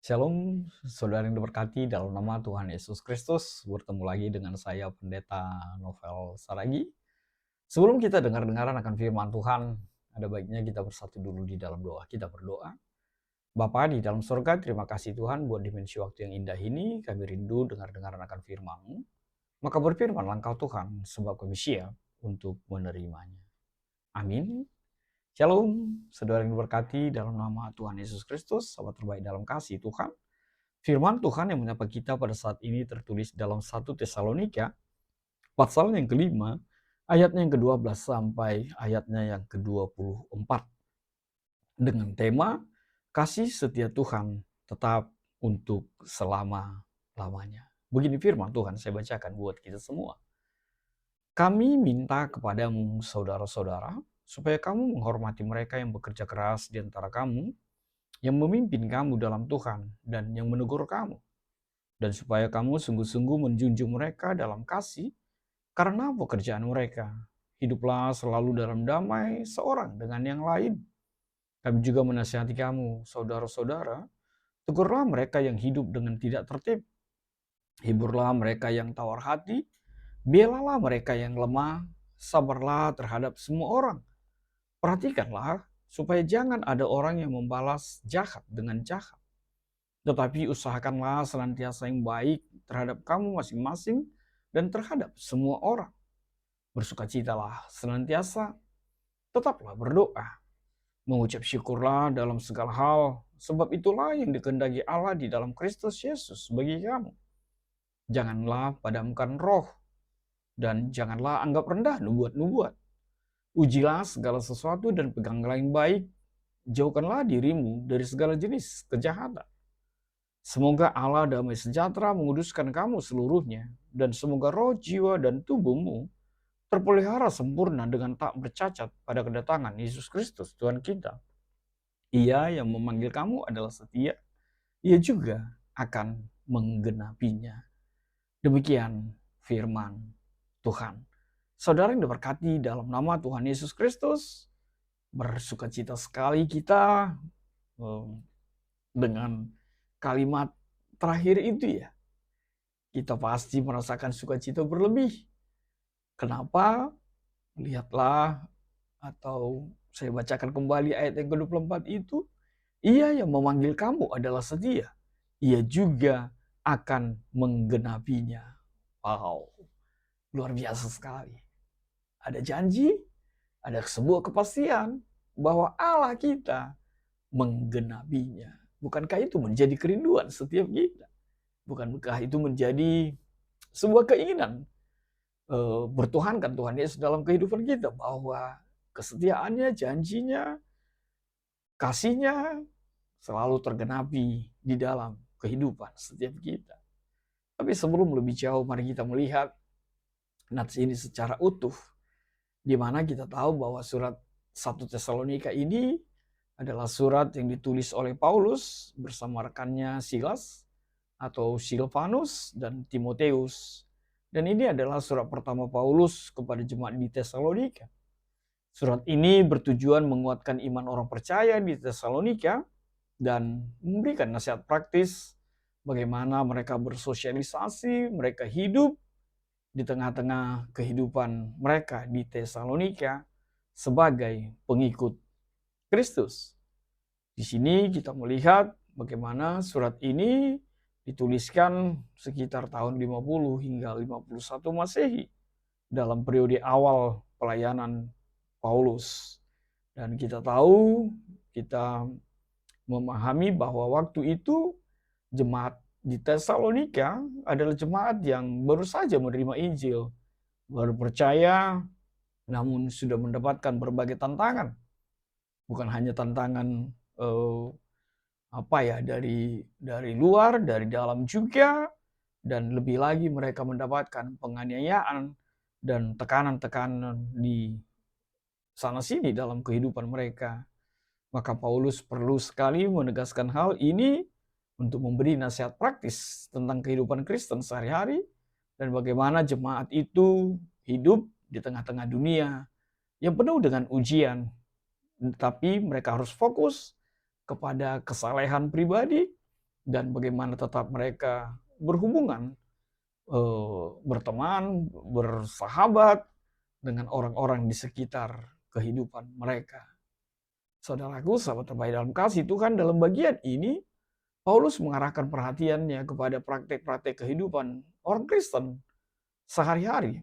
Shalom, saudara yang diberkati dalam nama Tuhan Yesus Kristus. Bertemu lagi dengan saya, Pendeta Novel Saragi. Sebelum kita dengar-dengaran akan firman Tuhan, ada baiknya kita bersatu dulu di dalam doa. Kita berdoa. Bapa di dalam surga, terima kasih Tuhan buat dimensi waktu yang indah ini. Kami rindu dengar-dengaran akan firman-Mu. Maka berfirmanlah Engkau Tuhan, sebab kami siap untuk menerimanya. Amin. Shalom, saudara yang diberkati dalam nama Tuhan Yesus Kristus, sahabat terbaik dalam kasih Tuhan. Firman Tuhan yang menyapa kita pada saat ini tertulis dalam 1 Tesalonika, pasal yang kelima, ayatnya yang ke-12 sampai ayatnya yang ke-24. Dengan tema, kasih setia Tuhan tetap untuk selama-lamanya. Begini firman Tuhan, saya bacakan buat kita semua. Kami minta kepadamu, saudara-saudara, supaya kamu menghormati mereka yang bekerja keras di antara kamu, yang memimpin kamu dalam Tuhan, dan yang menegur kamu. Dan supaya kamu sungguh-sungguh menjunjung mereka dalam kasih karena pekerjaan mereka. Hiduplah selalu dalam damai seorang dengan yang lain. Kami juga menasihati kamu, saudara-saudara, tegurlah mereka yang hidup dengan tidak tertib. Hiburlah mereka yang tawar hati, belalah mereka yang lemah, sabarlah terhadap semua orang. Perhatikanlah supaya jangan ada orang yang membalas jahat dengan jahat. Tetapi usahakanlah senantiasa yang baik terhadap kamu masing-masing dan terhadap semua orang. Bersukacitalah senantiasa, tetaplah berdoa. Mengucap syukurlah dalam segala hal, sebab itulah yang dikehendaki Allah di dalam Kristus Yesus bagi kamu. Janganlah padamkan roh, dan janganlah anggap rendah nubuat-nubuat. Ujilah segala sesuatu dan peganglah yang baik. Jauhkanlah dirimu dari segala jenis kejahatan. Semoga Allah damai sejahtera menguduskan kamu seluruhnya, dan semoga roh, jiwa, dan tubuhmu terpelihara sempurna dengan tak bercacat pada kedatangan Yesus Kristus Tuhan kita. Ia yang memanggil kamu adalah setia, ia juga akan menggenapinya. Demikian firman Tuhan. Saudara yang diberkati dalam nama Tuhan Yesus Kristus, bersukacita sekali kita dengan kalimat terakhir itu ya. Kita pasti merasakan sukacita berlebih. Kenapa? Lihatlah, atau saya bacakan kembali ayat yang ke-24 itu. Ia yang memanggil kamu adalah setia. Ia juga akan menggenapinya. Wow, luar biasa sekali. Ada janji, ada sebuah kepastian bahwa Allah kita menggenapinya. Bukankah itu menjadi kerinduan setiap kita? Bukankah itu menjadi sebuah keinginan bertuhankan Tuhan Yesus dalam kehidupan kita, bahwa kesetiaannya, janjinya, kasihnya selalu tergenapi di dalam kehidupan setiap kita. Tapi sebelum lebih jauh, mari kita melihat nats ini secara utuh, di mana kita tahu bahwa surat 1 Tesalonika ini adalah surat yang ditulis oleh Paulus bersama rekannya Silas atau Silvanus dan Timoteus. Dan ini adalah surat pertama Paulus kepada jemaat di Tesalonika. Surat ini bertujuan menguatkan iman orang percaya di Tesalonika dan memberikan nasihat praktis bagaimana mereka bersosialisasi, mereka hidup di tengah-tengah kehidupan mereka di Tesalonika sebagai pengikut Kristus. Di sini kita melihat bagaimana surat ini dituliskan sekitar tahun 50 hingga 51 Masehi dalam periode awal pelayanan Paulus. Dan kita tahu, kita memahami bahwa waktu itu jemaat di Tesalonika adalah jemaat yang baru saja menerima Injil, baru percaya, namun sudah mendapatkan berbagai tantangan. Bukan hanya tantangan dari luar, dari dalam juga, dan lebih lagi mereka mendapatkan penganiayaan dan tekanan-tekanan di sana sini dalam kehidupan mereka. Maka Paulus perlu sekali menegaskan hal ini untuk memberi nasihat praktis tentang kehidupan Kristen sehari-hari dan bagaimana jemaat itu hidup di tengah-tengah dunia yang penuh dengan ujian. Tapi mereka harus fokus kepada kesalehan pribadi dan bagaimana tetap mereka berhubungan, berteman, bersahabat dengan orang-orang di sekitar kehidupan mereka. Saudaraku, sahabat terbaik dalam kasih Tuhan, dalam bagian ini Paulus mengarahkan perhatiannya kepada praktek-praktek kehidupan orang Kristen sehari-hari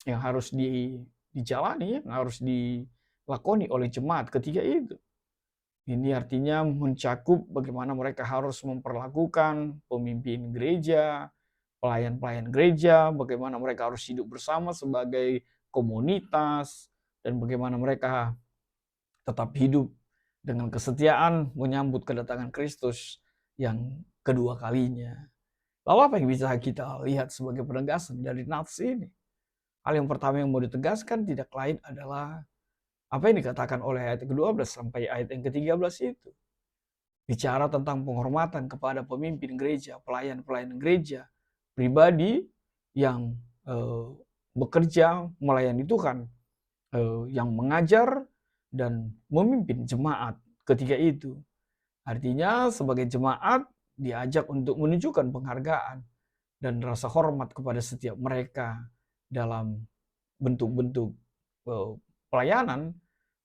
yang harus dijalani, yang harus dilakoni oleh jemaat ketika itu. Ini artinya mencakup bagaimana mereka harus memperlakukan pemimpin gereja, pelayan-pelayan gereja, bagaimana mereka harus hidup bersama sebagai komunitas, dan bagaimana mereka tetap hidup dengan kesetiaan menyambut kedatangan Kristus yang kedua kalinya. Lalu apa yang bisa kita lihat sebagai penegasan dari nats ini? Hal yang pertama yang mau ditegaskan tidak lain adalah apa yang dikatakan oleh ayat ke-12 sampai ayat yang ke-13 itu. Bicara tentang penghormatan kepada pemimpin gereja, pelayan-pelayan gereja, pribadi yang bekerja melayani Tuhan, yang mengajar dan memimpin jemaat ketika itu. Artinya sebagai jemaat diajak untuk menunjukkan penghargaan dan rasa hormat kepada setiap mereka dalam bentuk-bentuk pelayanan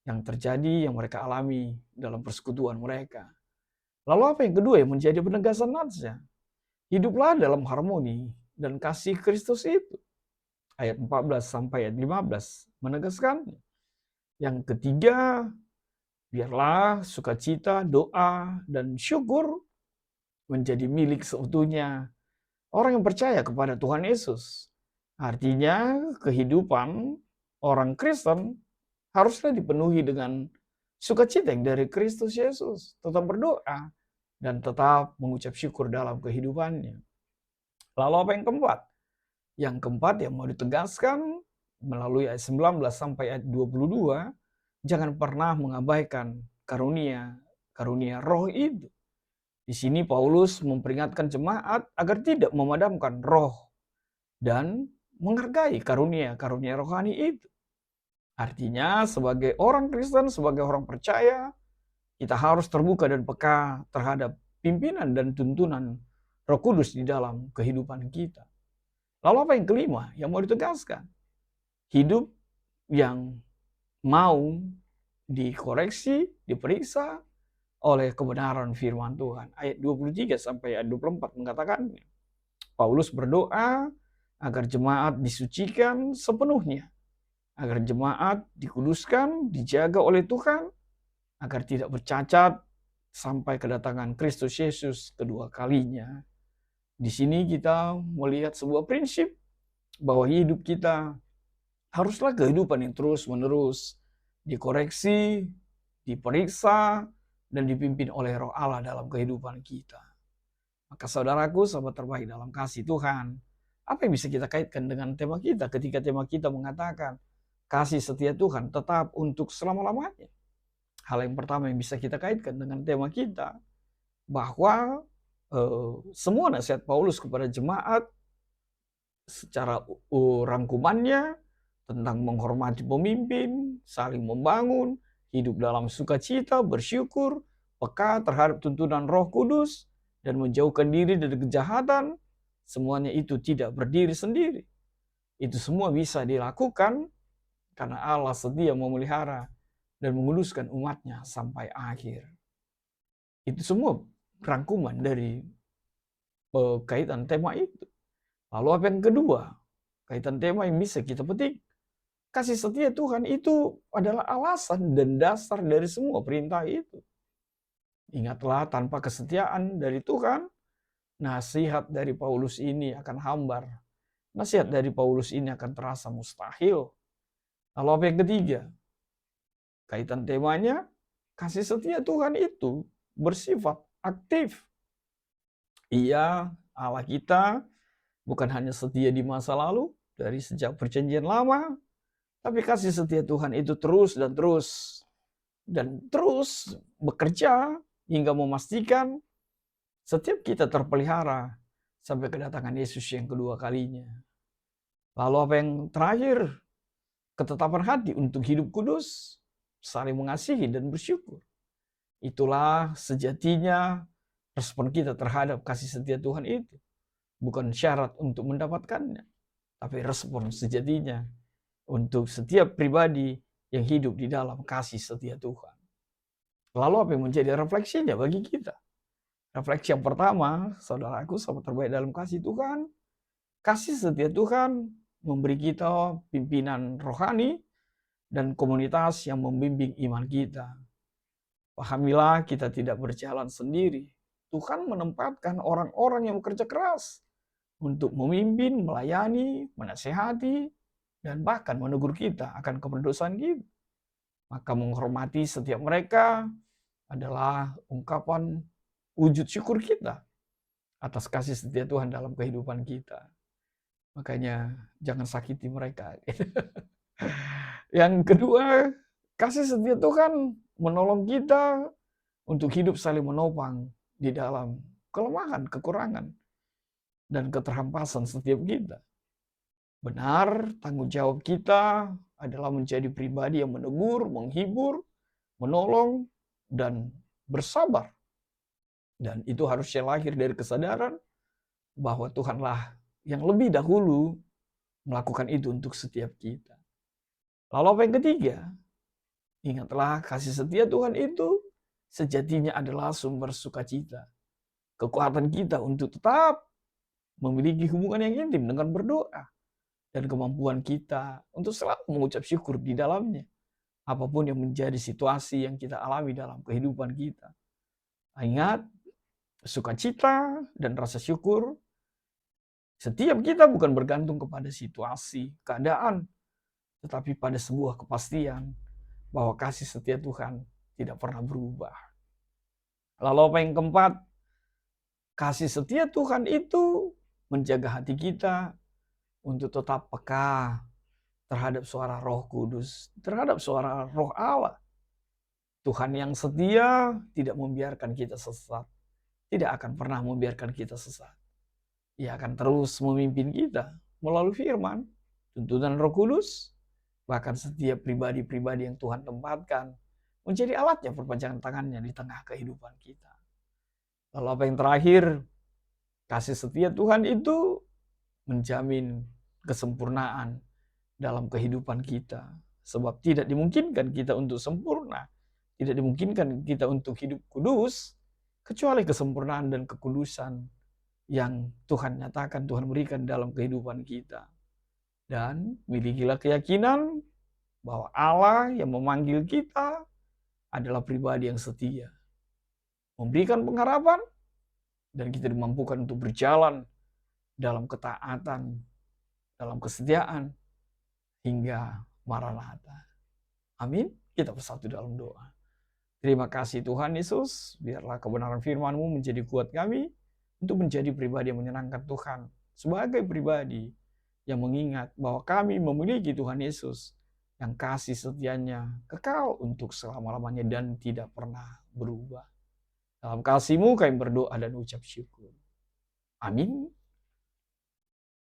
yang terjadi, yang mereka alami dalam persekutuan mereka. Lalu apa yang kedua yang menjadi penegasan natsnya? Hiduplah dalam harmoni dan kasih Kristus itu. Ayat 14 sampai ayat 15 menegaskan. Yang ketiga, biarlah sukacita, doa, dan syukur menjadi milik seutuhnya orang yang percaya kepada Tuhan Yesus. Artinya kehidupan orang Kristen haruslah dipenuhi dengan sukacita yang dari Kristus Yesus. Tetap berdoa dan tetap mengucap syukur dalam kehidupannya. Lalu apa yang keempat? Yang keempat yang mau ditegaskan melalui ayat 19 sampai ayat 22, jangan pernah mengabaikan karunia roh itu. Di sini Paulus memperingatkan jemaat agar tidak memadamkan roh dan menghargai karunia rohani itu. Artinya sebagai orang Kristen, sebagai orang percaya, kita harus terbuka dan peka terhadap pimpinan dan tuntunan Roh Kudus di dalam kehidupan kita. Lalu apa yang kelima yang mau ditegaskan? Hidup yang mau dikoreksi, diperiksa oleh kebenaran firman Tuhan. Ayat 23 sampai ayat 24 mengatakan, Paulus berdoa agar jemaat disucikan sepenuhnya, agar jemaat dikuduskan, dijaga oleh Tuhan, agar tidak bercacat sampai kedatangan Kristus Yesus kedua kalinya. Di sini kita melihat sebuah prinsip bahwa hidup kita haruslah kehidupan yang terus-menerus dikoreksi, diperiksa, dan dipimpin oleh Roh Allah dalam kehidupan kita. Maka saudaraku, sahabat terbaik dalam kasih Tuhan, apa yang bisa kita kaitkan dengan tema kita ketika tema kita mengatakan kasih setia Tuhan tetap untuk selama-lamanya? Hal yang pertama yang bisa kita kaitkan dengan tema kita, bahwa semua nasihat Paulus kepada jemaat secara rangkumannya tentang menghormati pemimpin, saling membangun, hidup dalam sukacita, bersyukur, peka terhadap tuntunan Roh Kudus, dan menjauhkan diri dari kejahatan, semuanya itu tidak berdiri sendiri. Itu semua bisa dilakukan karena Allah setia memelihara dan menguduskan umatnya sampai akhir. Itu semua rangkuman dari kaitan tema itu. Lalu apa yang kedua? Kaitan tema yang bisa kita petik. Kasih setia Tuhan itu adalah alasan dan dasar dari semua perintah itu. Ingatlah, tanpa kesetiaan dari Tuhan, nasihat dari Paulus ini akan hambar. Nasihat dari Paulus ini akan terasa mustahil. Lalu apa yang ketiga? Kaitan temanya, kasih setia Tuhan itu bersifat aktif. Ia, Allah kita, bukan hanya setia di masa lalu, dari sejak perjanjian lama, tapi kasih setia Tuhan itu terus dan terus bekerja hingga memastikan setiap kita terpelihara sampai kedatangan Yesus yang kedua kalinya. Lalu apa yang terakhir? Ketetapan hati untuk hidup kudus, saling mengasihi dan bersyukur. Itulah sejatinya respon kita terhadap kasih setia Tuhan itu. Bukan syarat untuk mendapatkannya, tapi respon sejatinya untuk setiap pribadi yang hidup di dalam kasih setia Tuhan. Lalu apa yang menjadi refleksinya bagi kita? Refleksi yang pertama, saudaraku, sahabat terbaik dalam kasih Tuhan, kasih setia Tuhan memberi kita pimpinan rohani dan komunitas yang membimbing iman kita. Pahamilah, kita tidak berjalan sendiri. Tuhan menempatkan orang-orang yang bekerja keras untuk memimpin, melayani, menasehati, dan bahkan menegur kita akan keberdosaan kita. Maka menghormati setiap mereka adalah ungkapan wujud syukur kita atas kasih setia Tuhan dalam kehidupan kita. Makanya jangan sakiti mereka. Yang kedua, kasih setia Tuhan menolong kita untuk hidup saling menopang di dalam kelemahan, kekurangan, dan keterhampasan setiap kita. Benar, tanggung jawab kita adalah menjadi pribadi yang menegur, menghibur, menolong, dan bersabar. Dan itu harusnya lahir dari kesadaran bahwa Tuhanlah yang lebih dahulu melakukan itu untuk setiap kita. Lalu apa yang ketiga? Ingatlah, kasih setia Tuhan itu sejatinya adalah sumber sukacita. Kekuatan kita untuk tetap memiliki hubungan yang intim dengan berdoa. Dan kemampuan kita untuk selalu mengucap syukur di dalamnya. Apapun yang menjadi situasi yang kita alami dalam kehidupan kita. Ingat, sukacita dan rasa syukur setiap kita bukan bergantung kepada situasi, keadaan, tetapi pada sebuah kepastian bahwa kasih setia Tuhan tidak pernah berubah. Lalu apa yang keempat? Kasih setia Tuhan itu menjaga hati kita untuk tetap peka terhadap suara Roh Kudus, terhadap suara Roh Allah. Tuhan yang setia tidak membiarkan kita sesat, tidak akan pernah membiarkan kita sesat. Ia akan terus memimpin kita melalui firman, tuntunan Roh Kudus, bahkan setiap pribadi-pribadi yang Tuhan tempatkan menjadi alatnya perpanjangan tangannya di tengah kehidupan kita. Lalu apa yang terakhir? Kasih setia Tuhan itu menjamin kesempurnaan dalam kehidupan kita. Sebab tidak dimungkinkan kita untuk sempurna, tidak dimungkinkan kita untuk hidup kudus, kecuali kesempurnaan dan kekudusan yang Tuhan nyatakan, Tuhan berikan dalam kehidupan kita. Dan milikilah keyakinan bahwa Allah yang memanggil kita adalah pribadi yang setia. Memberikan pengharapan, dan kita dimampukan untuk berjalan dalam ketaatan, dalam kesetiaan, hingga Maranatha. Amin. Kita bersatu dalam doa. Terima kasih Tuhan Yesus, biarlah kebenaran firman-Mu menjadi kuat kami untuk menjadi pribadi yang menyenangkan Tuhan. Sebagai pribadi yang mengingat bahwa kami memiliki Tuhan Yesus yang kasih setianya kekal untuk selama-lamanya dan tidak pernah berubah. Dalam kasih-Mu kami berdoa dan ucap syukur. Amin.